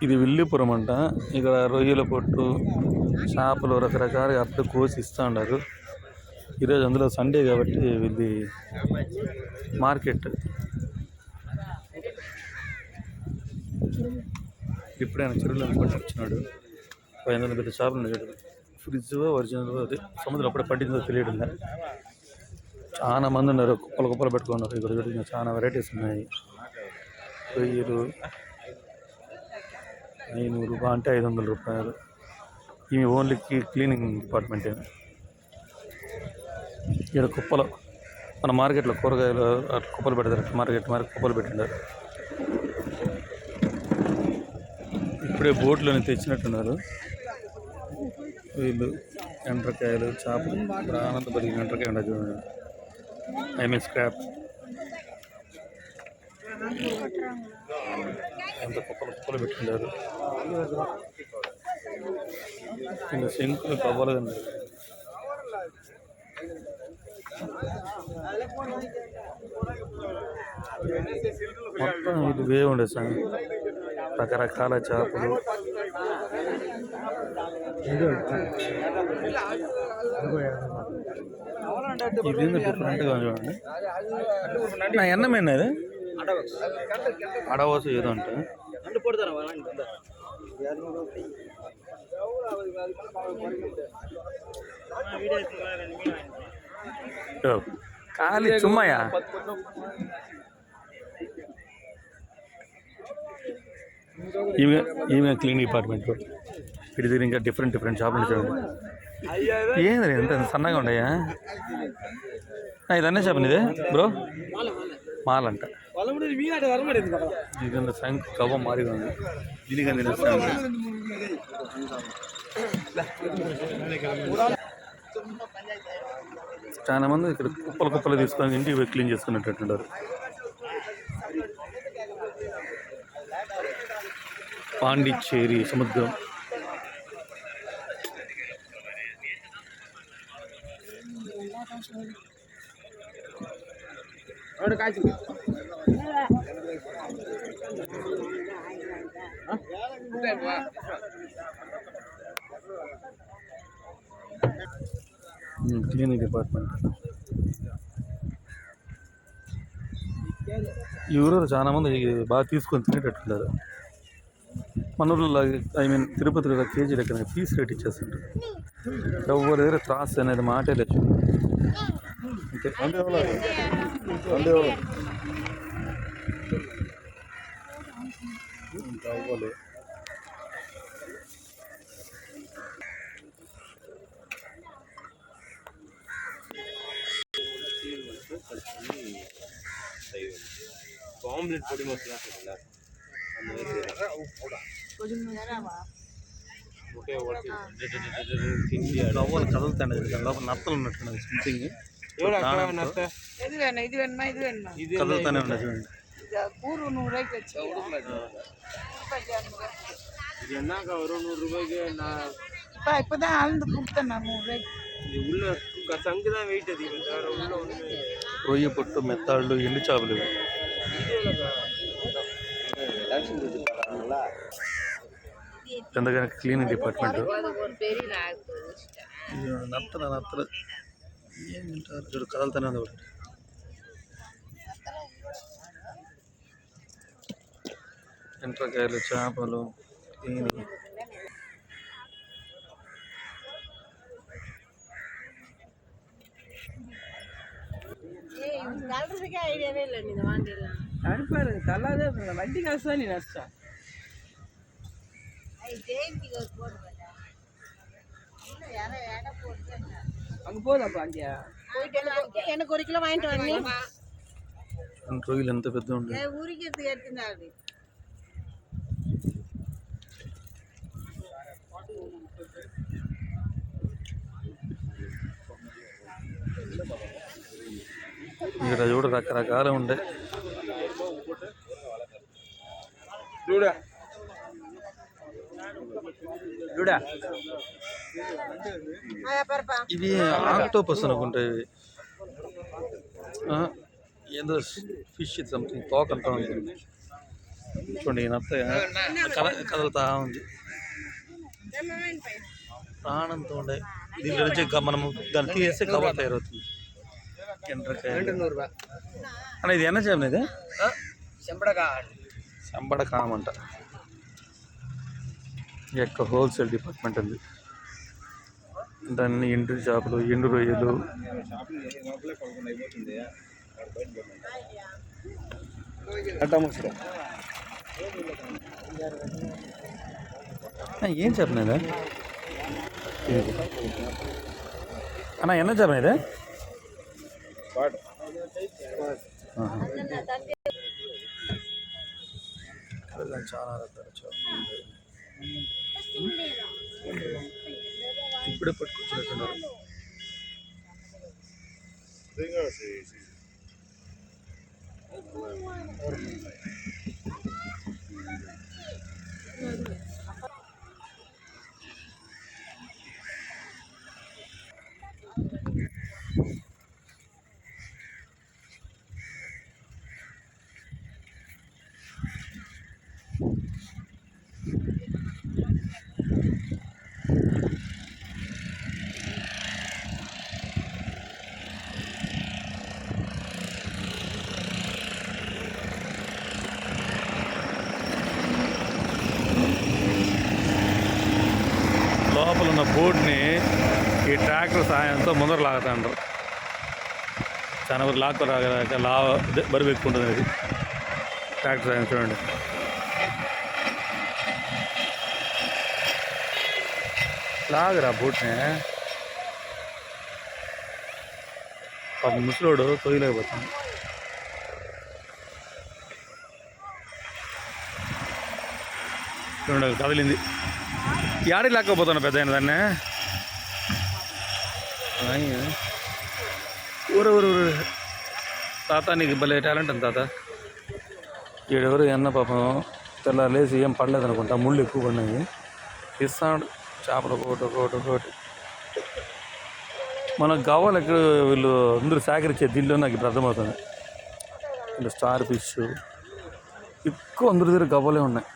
ఇది విల్లుపురం అంట. ఇక్కడ రొయ్యల పొట్టు, చేపలు రకరకాలుగా అప్పుడే కోసి ఇస్తూ ఉన్నారు. ఈరోజు అందులో సండే కాబట్టి ఇది మార్కెట్. ఇప్పుడైనా చెరువులో పట్టుకొచ్చినాడు. 500 పెద్ద చేపలు ఉన్నాయి. ఫ్రిడ్జ్ ఒరిజినల్ అది సముద్రం అప్పుడే పట్టిందో తెలియడం. చాలా మంది ఉన్నారు, కుప్పలు పెట్టుకున్నారు. ఇక్కడ చాలా వెరైటీస్ ఉన్నాయి. రొయ్యలు 500 అంటే 500 రూపాయలు. ఇవి ఓన్లీ క్లీనింగ్ డిపార్ట్మెంట్. ఇక్కడ కుప్పలు మన మార్కెట్లో కూరగాయలు అట్లా కుప్పలు పెడతారు. మార్కెట్ కుప్పలు పెట్టినారు. ఇప్పుడే బోట్లోనే తెచ్చినట్టున్నారు వీళ్ళు. ఎండ్రకాయలు, చేపలు, ఆనందపల్లి ఎండ్రకాయ ఉండదు చూడండి. స్క్రాప్ ఎంత కుప్పలు పెట్టిండారు. ఇంకా శంకులు కవ్వలు ఉన్నాయి. మొత్తం ఇది వే ఉండదు సార్. రకరకాల చేపలు. ఇది డిఫరెంట్గా చూడండి. నా ఎన్నమైనా ఇది అడవసు ఏదో అంటే ఖాళీ చుమ్మయ్యా. ఈమె క్లీన్ డిపార్ట్మెంట్. వీటి దగ్గర ఇంకా డిఫరెంట్ షాపులు చూడండి. ఏంది ఎంత సన్నగా ఉన్నాయా? ఇదన్నీ షాప్ ఇదే బ్రో. మాల్ అంట. ఇది సంఖ కవ్వ మారిగా ఉంది. దీనికని చాలా మంది ఇక్కడ కుప్పలు తీసుకొని ఇంటికి క్లీన్ చేసుకునేటట్టున్నారు. పాండిచ్చేరి సముద్రం. Cleaning department. ఈ ఊరు చాలా మంది బాగా తీసుకొని తినేటట్టున్నారు. మన ఊళ్ళో తిరుపతిలో కేజీ లెక్కన పీస్ రేట్ ఇచ్చేస్తుంటారు. ఎవరి దగ్గర త్రాస్ అనేది మాటే లేదు. అవ్వలే. ఆమ్లెట్ పొడి మసాలా కదులుతాండి. లోపల నత్తలు ఉన్నట్టు సంథింగ్ కదులుతానే ఉన్నాయి చూడండి. இப்பதான் ஆழ்ந்து கொடுத்தேன் நான் 100 ரூபாய்க்கு. రొయ్య పొట్టు, మెత్తాళ్ళు, ఎండు చేపలు. ఎందుకంటే క్లీనింగ్ డిపార్ట్మెంట్. నత్తలు ఏం తింటారు చూడు, కదలుతానే ఉంది ఒకటి. ఎండ్రకాయలు, చేపలు. வண்டி காசு தான் நீ நஷ்டா. அங்க போதாப்பா அங்க எனக்கு 1 கிலோ வாங்கிட்டு வரணும். రొయ్యలు ఎంత పెద్ద ఉంది. ఊరికి ఎత్తున్నాడు. ఇక్కడ చూడ రకరకాలు ఉండే. ఇవి ఆక్టోపస్ అనుకుంటాయి. ఏదో ఫిష్ సంథింగ్ తోక అంటా ఉంటుంది. చూడండి ఈయన అత్త కదులుతా ఉంది ప్రాణంతో ఉండే. దీంట్లో నుంచి మనము దాన్ని తీసేస్తే కవర్ తయారవుతుంది. ఎండ్రకాయ అన్న ఇది ఎన్న చేప ఇది చెంబడకాం అంట. ఈ యొక్క హోల్సేల్ డిపార్ట్మెంట్ ఉంది. దాన్ని ఎండు చేపలు, ఎండు రొయ్యలు, ఏం చెప్పినదా అన్న ఎన్న చెప్పినదే చాలా రకాల చేపలు ఇప్పుడే పట్టుకొచ్చినట్టున్నారు. లోపల ఉన్న బోట్ని ఈ ట్రాక్టర్ సాయంతో ముందర లాగుతాండ్రు. చాలా వరకు లాక్కు రాగలేక బరువు ఎక్కువ ఉంటుంది. అది ట్రాక్టర్ సాయం చూడండి. లాగరా బోట్ని. పాప ముసలోడు తొయ్యలేకపోతాడు. చూడండి కదిలింది. యాడికి లేకపోతాను పెద్ద అయిన దాన్ని. ఊరు తాత నీకు భలే టాలెంట్ అంది తాత. ఈడెవరు ఎన్న పాపం తెల్లారేసి ఏం పడలేదు అనుకుంటా, ముళ్ళు ఎక్కువ పడినాయి. ఇస్తాడు చేపలు ఒకటి. మనకు కావాలి ఎక్కడ వీళ్ళు అందరూ సేకరించే దీంట్లో నాకు ఇప్పుడు అర్థమవుతుంది. వీళ్ళు స్టార్ ఫిష్ ఎక్కువ అందరి దగ్గర గవ్వలే ఉన్నాయి.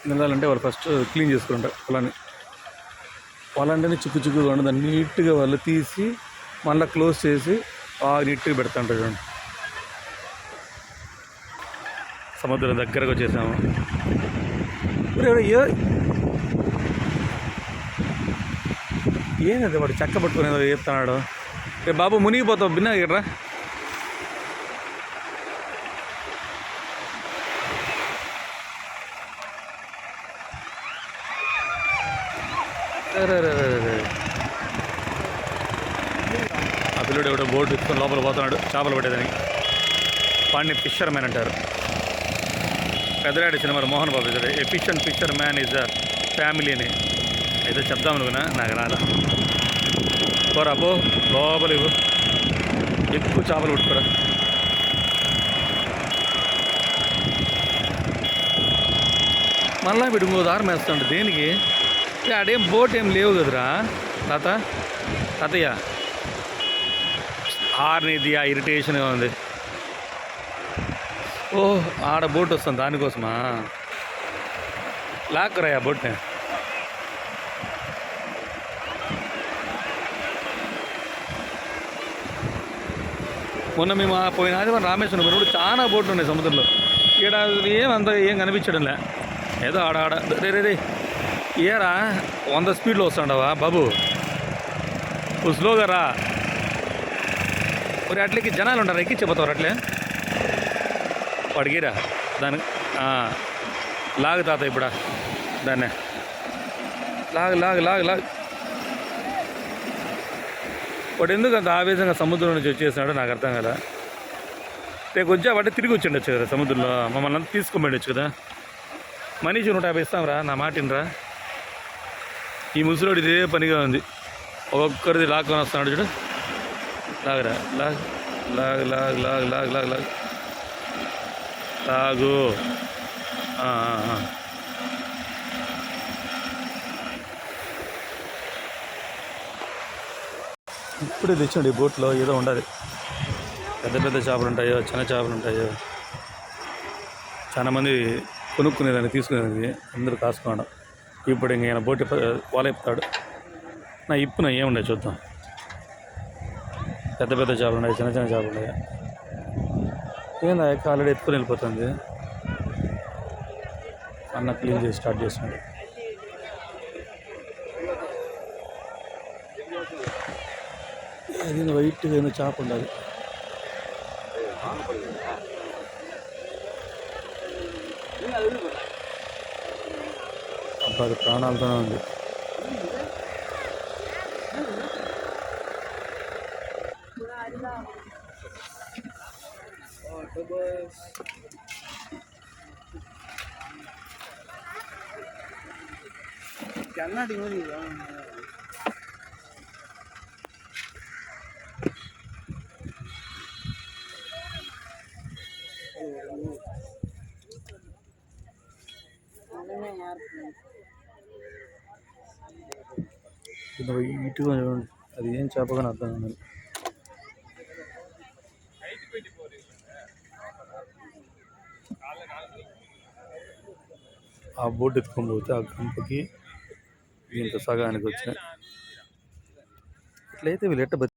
వెళ్ళాలంటే వాళ్ళు ఫస్ట్ క్లీన్ చేసుకుంటారు పొలాన్ని చిక్కుగా ఉండదు. దాన్ని నీట్గా వాళ్ళు తీసి మళ్ళీ క్లోజ్ చేసి బాగా నీట్గా పెడతాంటారు. చూడండి సముద్రం దగ్గరకు వచ్చేసాము. ఏంటంటే వాడు చెక్క పట్టుకునేది చెప్తున్నాడు. రేపు బాబు మునిగిపోతావు బిన్నా ఇక్కడ. ఆ పిల్లడు ఎవడో బోర్డు తీసుకొని లోపల పోతున్నాడు చేపలు పట్టేదానికి. వాడిని ఫిషర్ మ్యాన్ అంటారు. పెద్దరాడి సినిమాలో మోహన్ బాబు ఇద్దరు a fisherman is a family అని అయితే చెప్దాం అనుకున్నా, నాకు రాలా. పోరా పో లోపల ఇవ్వు, ఎక్కువ చేపలు పట్టుకోరా. మళ్ళా వీడు ఇంకో దారం వేస్తాడు. దేనికి? ఆడేం బోట్ ఏం లేవు కదరా తాతయ్య. ఆర్నిది ఆ ఇరిటేషన్గా ఉంది. ఓ ఆడ బోట్ వస్తుంది దానికోసమా? లాక్కరాయా బోట్ని. మొన్న మేము పోయిన ఆదివారం రామేశ్వరం పోయినప్పుడు చాలా బోట్లు ఉన్నాయి సముద్రంలో. ఇక్కడ ఏం కనిపించడంలే. ఏదో ఆడ రే ఏరా 100 స్పీడ్లో వస్తాండవా బాబు, స్లోగా రా. మరి అట్లకి జనాలు ఉంటారు, ఎక్కించిపోతారు అట్లే. వాడికిరా దాని లాగు తాత ఇప్పుడా దాన్ని లాగు. వాడు ఎందుకు అంత ఆవేశంగా సముద్రం నుంచి వచ్చేసినాడో నాకు అర్థం కదా. రేపు వచ్చావంటే తిరిగి వచ్చిండొచ్చు కదా సముద్రంలో, మమ్మల్ని అంతా తీసుకుపోయిండొచ్చు కదా. మనిషి 150 ఇస్తాంరా, నా మాటినరా. ఈ ముసలోడు ఇదే పనిగా ఉంది, ఒక్కొక్కరిది లాక్కొని వస్తున్నాడు చూడు. లాగరా లాగు. ఇప్పుడే తెచ్చాడు ఈ బోట్లో, ఏదో ఉండాలి పెద్ద పెద్ద పెద్ద చేపలు ఉంటాయో చిన్న చేపలు ఉంటాయో చాలా మంది కొనుక్కునేదాన్ని తీసుకునేది అందరూ కాసుకోవడం. ఇప్పుడు ఇంక ఈయన బోటి వల ఇప్పుతాడు. నా ఇప్పున ఏముండే చూద్దాం. పెద్ద పెద్ద చేపలు ఉన్నాయి, చిన్న చిన్న చేపలు ఉన్నాయి. ఏందా ఆల్రెడీ ఎత్తుకొని వెళ్ళిపోతుంది. అన్న క్లీన్ చేసి స్టార్ట్ చేస్తున్నాడు. ఏదైనా వైట్గా ఏదైనా చేప ఉండాలి. అబ్బా అది ప్రాణాలతోనే ఉంది. ఇది వైట్గా చూడండి. అది ఏం చేప కానీ అర్థం కాదు. ఆ బోట్ ఎత్తుకొని పోతే ఆ గంపకి దీంతో సగానికి వచ్చినాయి. ఇట్లయితే వీళ్ళు ఎట్ట